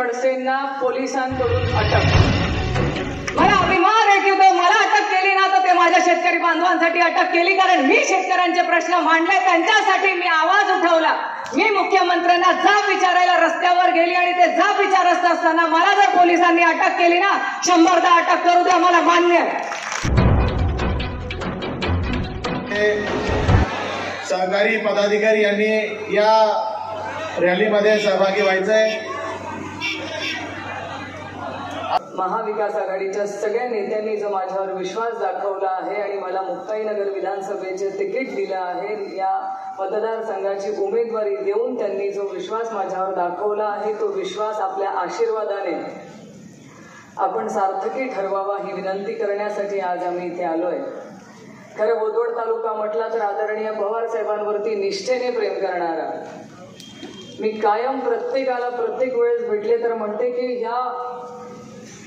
खडसेंना पोलिसांकडून अटक। मला अभिमान आहे की मला अटक केली ना तर ते माझ्या शेतकरी बांधवांसाठी अटक केली, कारण मी शेतकऱ्यांचे प्रश्न मांडले, त्यांच्यासाठी मी आवाज उठवला। मी मुख्यमंत्र्यांना जाब विचारायला रस्त्यावर गेली आणि ते जाब विचारत असताना मला जर पोलिसांनी अटक केली ना, 100दा अटक करू द्या, मला मान्य आहे। सहकारी पदाधिकारी यांनी या रॅलीमध्ये सहभागी व्हायचंय। महाविकास आघाडीच्या सगळ्या नेत्यांनी जो माझ्यावर विश्वास दाखवला आहे आणि मला मुक्ताईनगर विधानसभेचे तिकीट दिलं आहे, या मतदारसंघाची उमेदवारी देऊन त्यांनी जो विश्वास माझ्यावर दाखवला आहे, तो विश्वास आपल्या आशीर्वादाने आपण सार्थकी ठरवावा ही विनंती करण्यासाठी आज आम्ही इथे आलोय। खरं बोदवड तालुका म्हटला तर आदरणीय पवार साहेबांवरती निष्ठेने प्रेम करणारा मी कायम प्रत्येकाला प्रत्येक वेळेस भेटले तर म्हणते की ह्या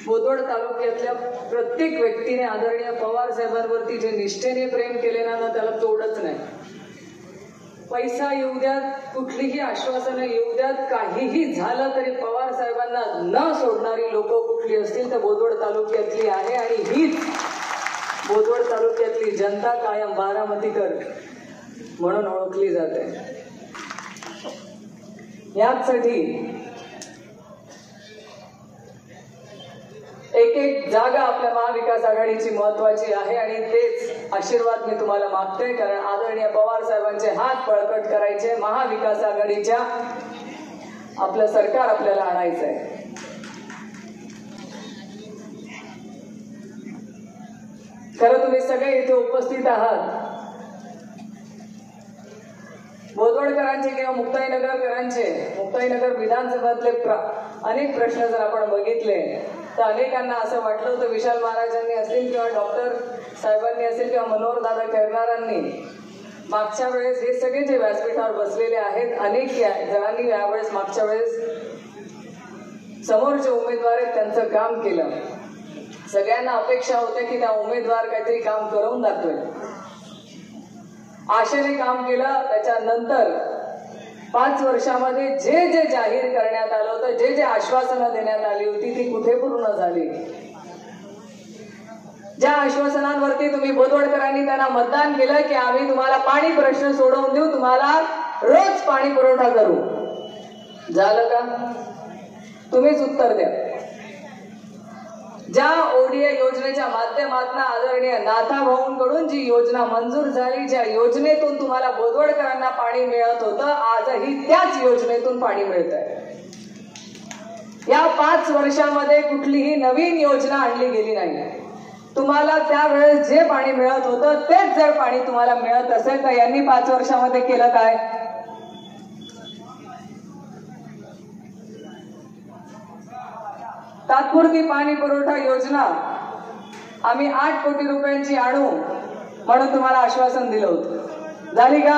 बोदवड तालुक्यातल्या प्रत्येक व्यक्तीने आदरणीय पवार साहेबांवरती जे निष्ठेने प्रेम केले ना त्याला तोडच नाही। पैसा येऊ द्यात, कुठलीही आश्वासनं येऊ द्यात, काहीही झालं तरी पवार साहेबांना न सोडणारी लोक कुठली असतील तर बोदवड तालुक्यातली आहे आणि हीच बोदवड तालुक्यातली जनता कायम बारामतीकर म्हणून ओळखली जाते। यासाठी एक एक जागा आपल्या महाविकास आघाडीची महत्वाची आहे आणि तेच आशीर्वाद मी तुम्हाला मागतोय, कारण आदरणीय पवार साहेबांचे हात बळकट करायचे, महाविकास आघाडीच्या आपलं सरकार आपल्याला आणायचंय। खरं तुम्ही सगळे इथे उपस्थित आहात, बोदवडकरांचे किंवा मुक्ताईनगरकरांचे, मुक्ताईनगर विधानसभातले अनेक प्रश्न जर आपण बघितले तर अनेकांना असं वाटलं होतं, विशाल महाराजांनी असतील किंवा डॉक्टर साहेबांनी असेल किंवा मनोहर दादा खैरनारांनी मागच्या वेळेस हे सगळे जे व्यासपीठावर बसलेले आहेत, अनेक जणांनी यावेळेस मागच्या वेळेस समोरचे उमेदवार आहेत त्यांचं काम केलं। सगळ्यांना अपेक्षा होत्या की त्या उमेदवार काहीतरी काम करून दाखवेल, आशेने काम केलं। त्याच्यानंतर 5 वर्षामध्ये जे जे जाहीर करण्यात आलं होतं, जे जे आश्वासनं देण्यात आली होती ती कुठे पूर्ण झाली? ज्या आश्वासनांवरती तुम्ही बोदवडकरांनी त्यांना मतदान केलं की आम्ही तुम्हाला पाणी प्रश्न सोडवून देऊ, तुम्हाला रोज पाणी पुरवठा करू, झालं का? तुम्हीच उत्तर द्या। ज्या ओडीए योजनेच्या माध्यमातून आदरणीय नाथाभाऊंकडून जी योजना मंजूर झाली, ज्या योजनेतून तुम्हाला बोदवडकरांना पाणी मिळत होतं, आजही त्याच योजनेतून पाणी मिळत आहे। या 5 वर्षामध्ये कुठलीही नवीन योजना आणली गेली नाही। तुम्हाला त्यावेळेस जे पाणी मिळत होतं तेच जर पाणी तुम्हाला मिळत असेल तर यांनी 5 वर्षामध्ये केलं काय? तात्पुरती पाणी पुरवठा योजना आम्ही 8 कोटी रुपयांची आणू म्हणून तुम्हाला आश्वासन दिलं होतं, झाली का?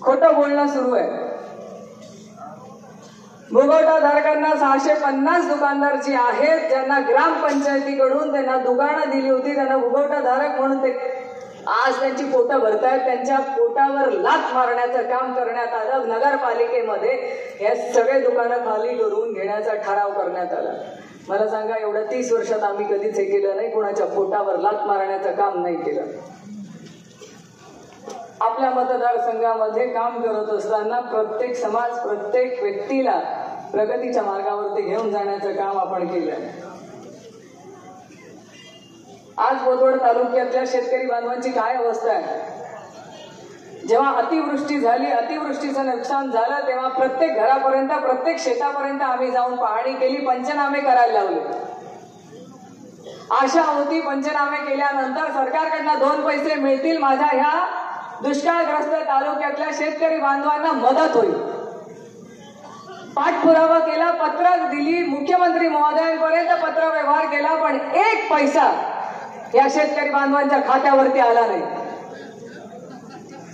खोटं बोलणं सुरू आहे। भुगवटा धारकांना 650 दुकानदार जी आहेत ज्यांना ग्रामपंचायतीकडून त्यांना दुकानं दिली होती, त्यांना भुगवटा धारक म्हणून ते आज त्यांची पोटं भरतायत, त्यांच्या पोटावर लाथ मारण्याचं काम करण्यात आलं। नगरपालिकेमध्ये हे सगळे दुकानं खाली करून घेण्याचा ठराव करण्यात आला। मला सांगा, एवढ्या 30 वर्षात आम्ही कधीच हे केलं नाही, कोणाच्या पोटावर लाथ मारण्याचं काम नाही केलं। आपल्या मतदारसंघामध्ये काम करत असताना प्रत्येक समाज, प्रत्येक व्यक्तीला प्रगतीच्या मार्गावरती घेऊन जाण्याचं काम आपण केलं। आज बोदवड तालुक्यातल्या शेतकरी बांधवांची काय अवस्था आहे? जेव्हा अतिवृष्टी झाली, अतिवृष्टीचं नुकसान झालं, तेव्हा प्रत्येक घरापर्यंत, प्रत्येक शेतापर्यंत आम्ही जाऊन पाहणी केली, पंचनामे करायला लावले। आशा होती पंचनामे केल्यानंतर सरकारकडनं 2 पैसे मिळतील, माझ्या ह्या दुष्काळग्रस्त तालुक्यातल्या शेतकरी बांधवांना मदत होईल। पाठपुरावा केला, पत्र दिली, मुख्यमंत्री महोदयांपर्यंत पत्र व्यवहार केला, पण 1 पैसा या शेतकरी बांधवांच्या खात्यावरती आला नाही।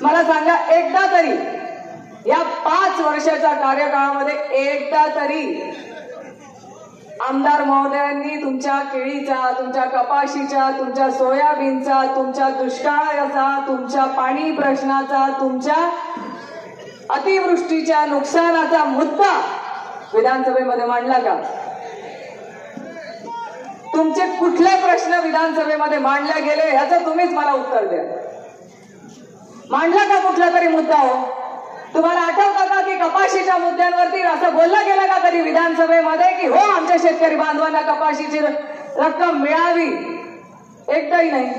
मला सांगा, एकदा तरी या 5 वर्षाच्या कार्यकाळामध्ये एकदा तरी आमदार महोदयांनी तुमच्या केळीचा, तुमच्या कपाशीचा, तुमच्या सोयाबीनचा, तुमच्या दुष्काळाचा, तुमच्या पाणी प्रश्नाचा, तुमच्या अतिवृष्टीच्या नुकसानाचा मुद्दा विधानसभेमध्ये मांडला का? तुमचे कुठले प्रश्न विधानसभेमध्ये मांडले गेले ह्याचं तुम्हीच मला उत्तर द्या. मांडला का कुठला तरी मुद्दा? हो, तुम्हाला आठवतं का की कपाशीच्या मुद्द्यांवरती असं बोललं गेलं का कधी विधानसभेमध्ये की हो आमच्या शेतकरी बांधवांना कपाशीची रक्कम मिळावी? एकदाही नाही.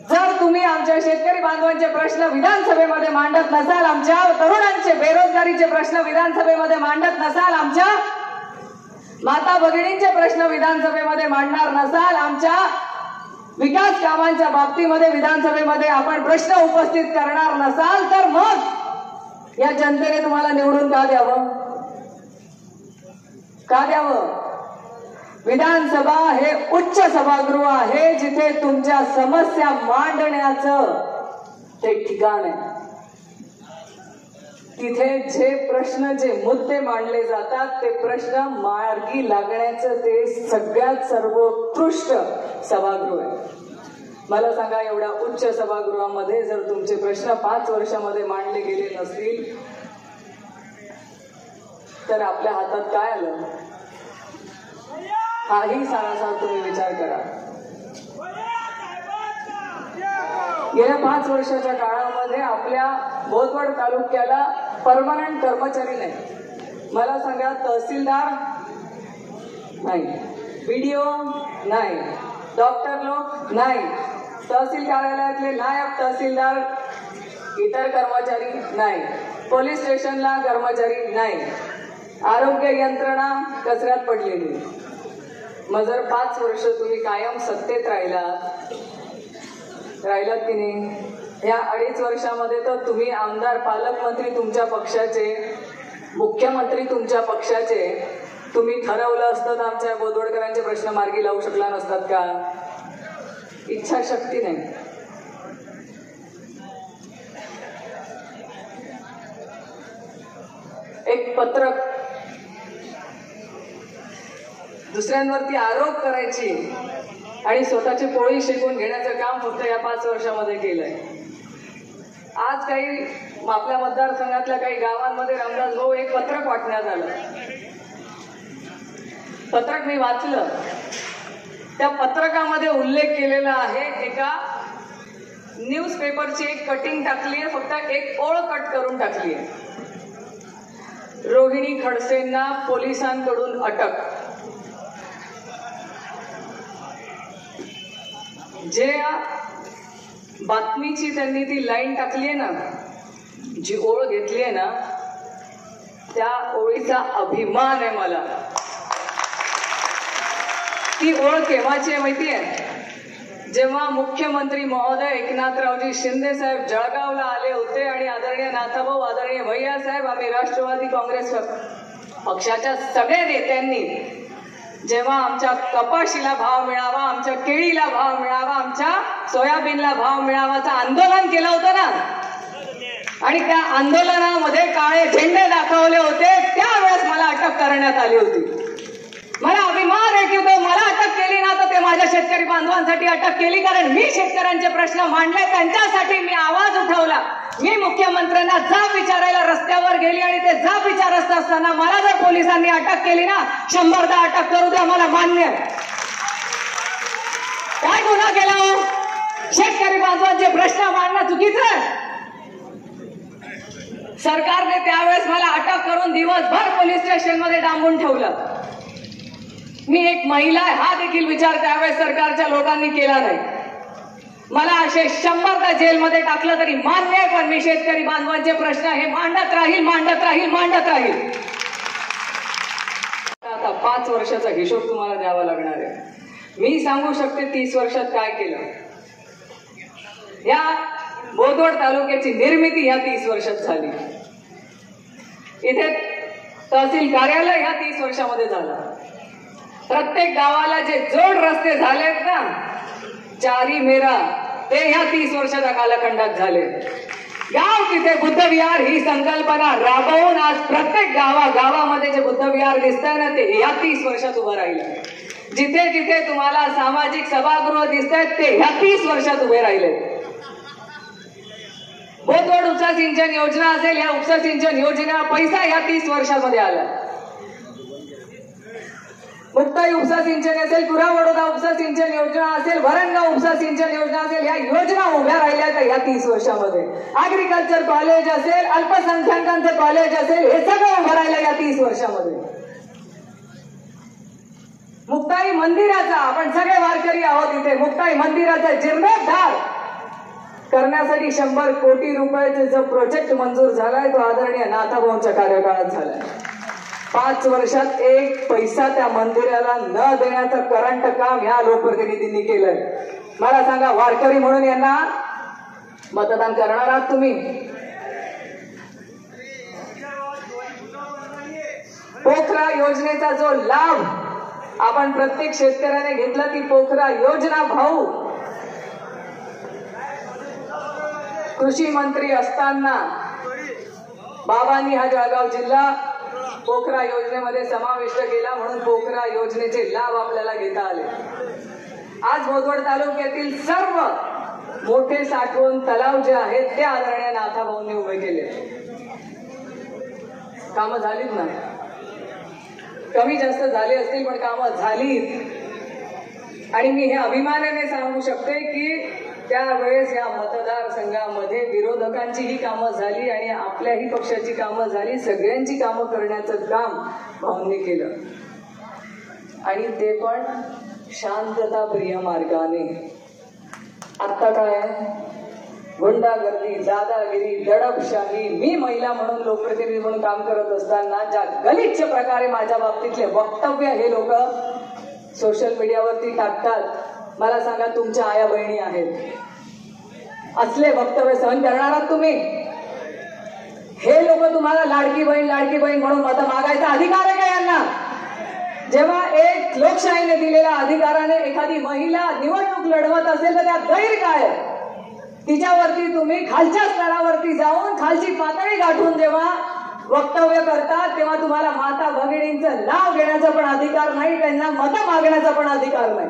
जर तुम्ही आमच्या शेतकरी बांधवांचे प्रश्न विधानसभेमध्ये मांडत नसाल, आमच्या तरुणांचे बेरोजगारीचे प्रश्न विधानसभेमध्ये मांडत नसाल, आमच्या माता भगिनींचे प्रश्न विधानसभेमध्ये मांडणार नसाल, आमच्या विकास कामांच्या बाबतीमध्ये विधानसभेमध्ये आपण प्रश्न उपस्थित करणार नसाल, तर मग या जनतेने तुम्हाला निवडून का द्यावं? का द्यावं? विधानसभा हे उच्च सभागृह आहे, जिथे तुमच्या समस्या मांडण्याचं ते ठिकाण आहे. तिथे जे प्रश्न, जे मुद्दे मांडले जातात ते प्रश्न मार्गी लागण्याचं ते सगळ्यात सर्वोत्कृष्ट सभागृह आहे. मला सांगा, एवढ्या उच्च सभागृहामध्ये जर तुमचे प्रश्न 5 वर्षामध्ये मांडले गेले नसतील तर आपल्या हातात काय आलं? हाही सारासार तुम्ही विचार करा. गेल्या 5 वर्षाच्या काळामध्ये आपल्या बोदवड तालुक्याला परमनंट कर्मचारी नाही. मला सांगा, तहसीलदार नाही, बीडीओ नाही, डॉक्टर लोक नाही, तहसील कार्यालयातले नायब तहसीलदार, इतर कर्मचारी नाही, पोलीस स्टेशनला कर्मचारी नाही, आरोग्य यंत्रणा कचऱ्यात पडलेली. मग जर 5 वर्ष तुम्ही कायम सत्तेत राहिलात की नाही? या 2.5 वर्षामध्ये तर तुम्ही आमदार, पालकमंत्री तुमच्या पक्षाचे, मुख्यमंत्री तुमच्या पक्षाचे, तुम्ही ठरवलं असतं तर आमच्या बोदवडकरांचे प्रश्न मार्गी लावू शकला नसतात का? इच्छाशक्ती नाही. एक पत्रक दुसऱ्यांवरती आरोप करायची आणि स्वतःची पोळी शेकून घेण्याचं काम फक्त या 5 वर्षामध्ये केलंय. आज काही आपल्या मतदारसंघातल्या काही गावांमध्ये रामदास भाऊ एक पत्रक वाटण्यात आलं. पत्रक मी वाचलं. त्या पत्रकामध्ये उल्लेख केलेला आहे, एका न्यूजपेपरची एक कटिंग टाकली आहे, फक्त एक ओळ कट करून टाकली आहे. रोहिणी खडसेंना पोलिसांकडून अटक. जे बातमीची त्यांनी ती लाईन टाकली आहे ना, जी ओळ घेतली आहे ना, त्या ओळीचा अभिमान आहे मला. ती ओळ केव्हाची आहे माहिती आहे? जेव्हा मुख्यमंत्री महोदय एकनाथरावजी शिंदे साहेब जळगावला आले होते आणि आदरणीय नाथाभाऊ, आदरणीय भैया साहेब, आम्ही राष्ट्रवादी काँग्रेस पक्षाच्या सगळ्या नेत्यांनी जेव्हा आमच्या कपाशीला भाव मिळावा, आमच्या केळीला भाव मिळावा, आमच्या सोयाबीनला भाव मिळावाचं आंदोलन केलं होतं ना, आणि त्या आंदोलनामध्ये काळे झेंडे दाखवले होते, त्यावेळेस मला अटक करण्यात आली होती. मला अभिमान आहे की मला अटक केली ना तर ते माझ्या शेतकरी बांधवांसाठी अटक केली, कारण मी शेतकऱ्यांचे प्रश्न मांडले, त्यांच्यासाठी मी आवाज उठवला. मी मुख्यमंत्र्यांना जाब विचारायला रस्त्यावर गेली आणि ते जाब विचारत असताना मला जर पोलिसांनी अटक केली ना, 100दा अटक करू द्या, मला मान्य आहे. काय गुन्हा केला हो? शेतकरी बांधवांचे प्रश्न मांडणं चुकीचं आहे. सरकारने त्यावेळेस मला अटक करून दिवसभर पोलीस स्टेशनमध्ये डांबून ठेवलं. मी एक महिला आहे हा देखील विचार त्यावेळेस सरकारच्या लोकांनी केला नाही. मला असे 100दा जेलमध्ये टाकलं तरी मान्य आहे, पण मी शेतकरी बांधवांचे प्रश्न हे मांडत राहील, मांडत राहील, मांडत राहील. आता 5 वर्षाचा हिशोब तुम्हाला द्यावा लागणार आहे. मी सांगू शकते 30 वर्षात काय केलं. या बोदवड तालुक्याची निर्मिती ह्या 30 वर्षात झाली. इथे तहसील कार्यालय ह्या 30 वर्षामध्ये झालं. प्रत्येक गावाला जे जोड रस्ते झालेत ना, चारी मेरा, ते ह्या 30 वर्षाच्या कालखंडात झाले. गाव तिथे बुद्धविहार ही संकल्पना राबवून आज प्रत्येक गावामध्ये जे बुद्धविहार दिसतंय ना, ते ह्या 30 वर्षात उभं राहिलं. जिथे जिथे तुम्हाला सामाजिक सभागृह दिसत आहेत ते ह्या 30 वर्षात उभे राहिले. भोतवड उपसा सिंचन योजना असेल, या उपसा सिंचन योजना पैसा ह्या 30 वर्षामध्ये आला. मुक्ताई उपसा सिंचन असेल, पुरा वडोदा उपसा सिंचन योजना असेल, वरणगाव उपसा सिंचन योजना असेल, या योजना उभ्या राहिल्या का या 30 वर्षामध्ये. ऍग्रिकल्चर कॉलेज असेल, अल्पसंख्याकांचं कॉलेज असेल, हे सगळं उभं राहिलं या 30 वर्षामध्ये. मुक्ताई मंदिराचा, आपण सगळे वारकरी आहोत इथे, मुक्ताई मंदिराचा जीर्णोद्धार करण्यासाठी 100 कोटी रुपयाचा जो प्रोजेक्ट मंजूर झालाय तो आदरणीय नाथाभाऊंच्या कार्यकाळात झालाय. 5 वर्षात 1 पैसा त्या मंदिराला न देण्याचं करंट काम ह्या लोकप्रतिनिधींनी केलंय. मला सांगा, वारकरी म्हणून यांना मतदान करणार आहात तुम्ही? पोखरा योजनेचा जो लाभ आपण प्रत्येक शेतकऱ्याने घेतला, ती पोखरा योजना भाऊ कृषी मंत्री असताना बाबांनी हा जळगाव जिल्हा पोखरा योजनेमध्ये समाविष्ट केला, म्हणून पोखरा योजनेचे लाभ आपल्याला घेता आले. आज भोतवड तालुक्यातील सर्व मोठे साठवण तलाव जे आहेत ते आदरणीय नाथाभाऊंनी उभे केले. कामं झालीत ना, कमी जास्त झाले असतील पण कामं झालीत. आणि मी हे अभिमानाने सांगू शकते की त्यावेळेस या मतदारसंघामध्ये विरोधकांचीही कामं झाली आणि आपल्याही पक्षाची कामं झाली. सगळ्यांची कामं करण्याचं काम भाऊंनी केलं, आणि ते पण शांतताप्रिय मार्गाने. आता काय, गुंडागर्दी, दादागिरी, दडपशाही. मी महिला म्हणून, लोकप्रतिनिधी म्हणून काम करत असताना ज्या गलिच्छ प्रकारे माझ्या बाबतीतले वक्तव्य हे लोक सोशल मीडियावरती टाकतात, मला सांगा, तुमच्या आया बहिणी आहेत, असले वक्तव्य सहन करणार आहात तुम्ही? हे लोक तुम्हाला लाडकी बहीण म्हणून मतं मागायचा अधिकार आहे का यांना? जेव्हा एक लोकशाहीने दिलेल्या अधिकाराने एखादी महिला निवडणूक लढवत असेल तर त्यात गैर काय? तिच्यावरती तुम्ही खालच्या स्तरावरती जाऊन खालची पातळी गाठून जेव्हा वक्तव्य करतात, तेव्हा तुम्हाला माता भगिनींचं नाव घेण्याचा पण अधिकार नाही, त्यांना मतं मागण्याचा पण अधिकार नाही.